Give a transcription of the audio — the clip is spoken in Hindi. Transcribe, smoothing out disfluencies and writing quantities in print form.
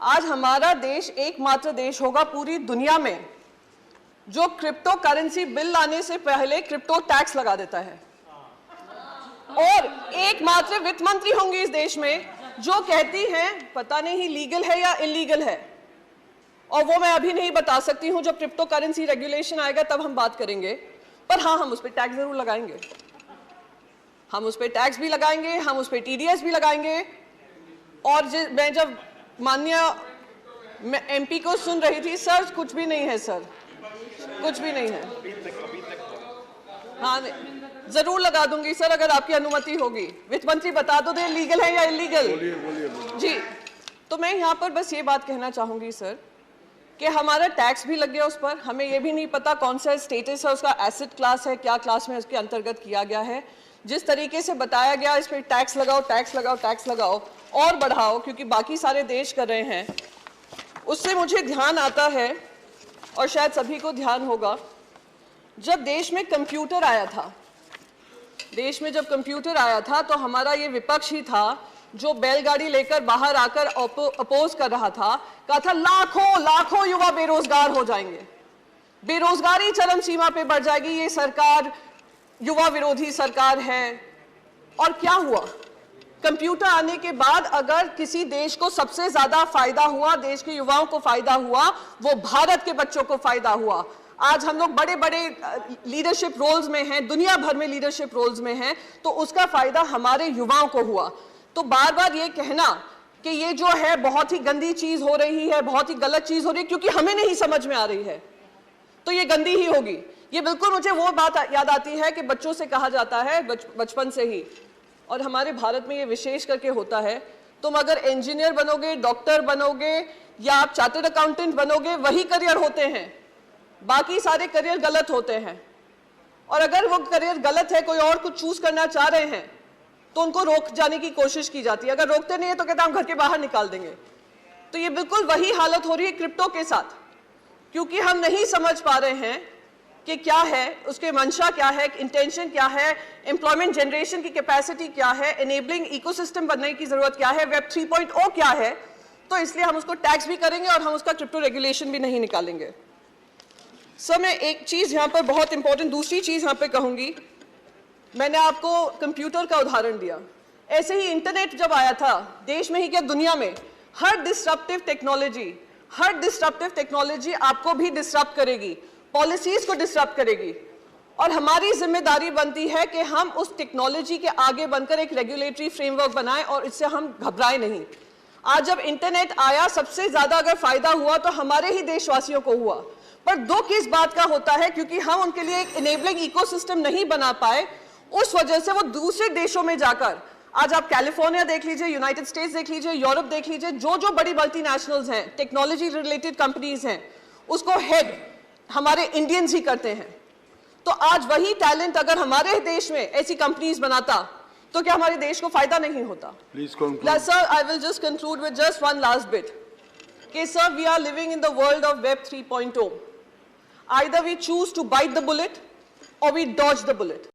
आज हमारा देश एकमात्र देश होगा पूरी दुनिया में जो क्रिप्टो करेंसी बिल लाने से पहले क्रिप्टो टैक्स लगा देता है, और एकमात्र वित्त मंत्री होंगी इस देश में जो कहती हैं पता नहीं लीगल है या इलीगल है, और वो मैं अभी नहीं बता सकती हूं। जब क्रिप्टो करेंसी रेगुलेशन आएगा तब हम बात करेंगे, पर हाँ, हम उस पर टैक्स जरूर लगाएंगे। हम उस पर टैक्स भी लगाएंगे, हम उस पर टीडीएस भी लगाएंगे। और मैं जब माननीय एमपी को सुन रही थी, सर कुछ भी नहीं है, सर कुछ भी नहीं है। हाँ, जरूर लगा दूंगी सर, अगर आपकी अनुमति होगी। वित्त मंत्री बता दो दे लीगल है या इलीगल। जी, तो मैं यहाँ पर बस ये बात कहना चाहूंगी सर कि हमारा टैक्स भी लग गया उस पर, हमें ये भी नहीं पता कौन सा स्टेटस है उसका, एसेट क्लास है, क्या क्लास में उसके अंतर्गत किया गया है। जिस तरीके से बताया गया इस पर टैक्स लगाओ, टैक्स लगाओ, टैक्स लगाओ और बढ़ाओ, क्योंकि बाकी सारे देश कर रहे हैं, उससे मुझे ध्यान आता है, और शायद सभी को ध्यान होगा, जब देश में कंप्यूटर आया था, देश में जब कंप्यूटर आया था तो हमारा ये विपक्ष ही था जो बैलगाड़ी लेकर बाहर आकर अपोज कर रहा था, कहा था लाखों लाखों युवा बेरोजगार हो जाएंगे, बेरोजगारी चरम सीमा पे बढ़ जाएगी, ये सरकार युवा विरोधी सरकार है। और क्या हुआ? कंप्यूटर आने के बाद अगर किसी देश को सबसे ज्यादा फायदा हुआ, देश के युवाओं को फायदा हुआ, वो भारत के बच्चों को फायदा हुआ। आज हम लोग बड़े बड़े लीडरशिप रोल्स में हैं, दुनिया भर में लीडरशिप रोल्स में हैं, तो उसका फायदा हमारे युवाओं को हुआ। तो बार बार ये कहना कि ये जो है बहुत ही गंदी चीज हो रही है, बहुत ही गलत चीज हो रही है, क्योंकि हमें नहीं समझ में आ रही है, तो ये गंदी ही होगी। ये बिल्कुल मुझे वो बात याद आती है कि बच्चों से कहा जाता है बचपन से ही, और हमारे भारत में ये विशेष करके होता है, तुम अगर इंजीनियर बनोगे, डॉक्टर बनोगे या आप चार्टर्ड अकाउंटेंट बनोगे, वही करियर होते हैं, बाकी सारे करियर गलत होते हैं। और अगर वो करियर गलत है, कोई और कुछ चूज करना चाह रहे हैं, तो उनको रोक जाने की कोशिश की जाती है। अगर रोकते नहीं है तो कहते हैं हम घर के बाहर निकाल देंगे। तो ये बिल्कुल वही हालत हो रही है क्रिप्टो के साथ, क्योंकि हम नहीं समझ पा रहे हैं कि क्या है उसके मंशा, क्या है इंटेंशन, क्या है एम्प्लॉयमेंट जनरेशन की कैपेसिटी, क्या है एनेबलिंग इकोसिस्टम बनने की जरूरत, क्या है वेब 3.0 क्या है। तो इसलिए हम उसको टैक्स भी करेंगे और हम उसका क्रिप्टो रेगुलेशन भी नहीं निकालेंगे। सर, मैं एक चीज यहाँ पर बहुत इंपॉर्टेंट दूसरी चीज यहाँ पे कहूंगी। मैंने आपको कंप्यूटर का उदाहरण दिया, ऐसे ही इंटरनेट जब आया था, देश में ही क्या दुनिया में, हर डिस्ट्रप्टिव टेक्नोलॉजी आपको भी डिस्टर्ब करेगी, पॉलिसीज को डिस्टर्ब करेगी, और हमारी जिम्मेदारी बनती है कि हम उस टेक्नोलॉजी के आगे बनकर एक रेगुलेटरी फ्रेमवर्क बनाएं और इससे हम घबराएं नहीं। आज जब इंटरनेट आया, सबसे ज्यादा अगर फायदा हुआ तो हमारे ही देशवासियों को हुआ, पर दुख इस बात का होता है क्योंकि हम उनके लिए एक इनेबलिंग इकोसिस्टम नहीं बना पाए, उस वजह से वो दूसरे देशों में जाकर, आज आप कैलिफोर्निया देख लीजिए, यूनाइटेड स्टेट्स देख लीजिए, यूरोप देख लीजिए, जो जो बड़ी मल्टीनेशनल्स हैं, टेक्नोलॉजी रिलेटेड कंपनीज हैं, उसको हेड हमारे इंडियंस ही करते हैं। तो आज वही टैलेंट अगर हमारे देश में ऐसी कंपनीज बनाता तो क्या हमारे देश को फायदा नहीं होता? Sir, I will just conclude with just one last bit कि sir, we are living in the world of web 3.0. Either we choose to bite the bullet or we dodge the bullet.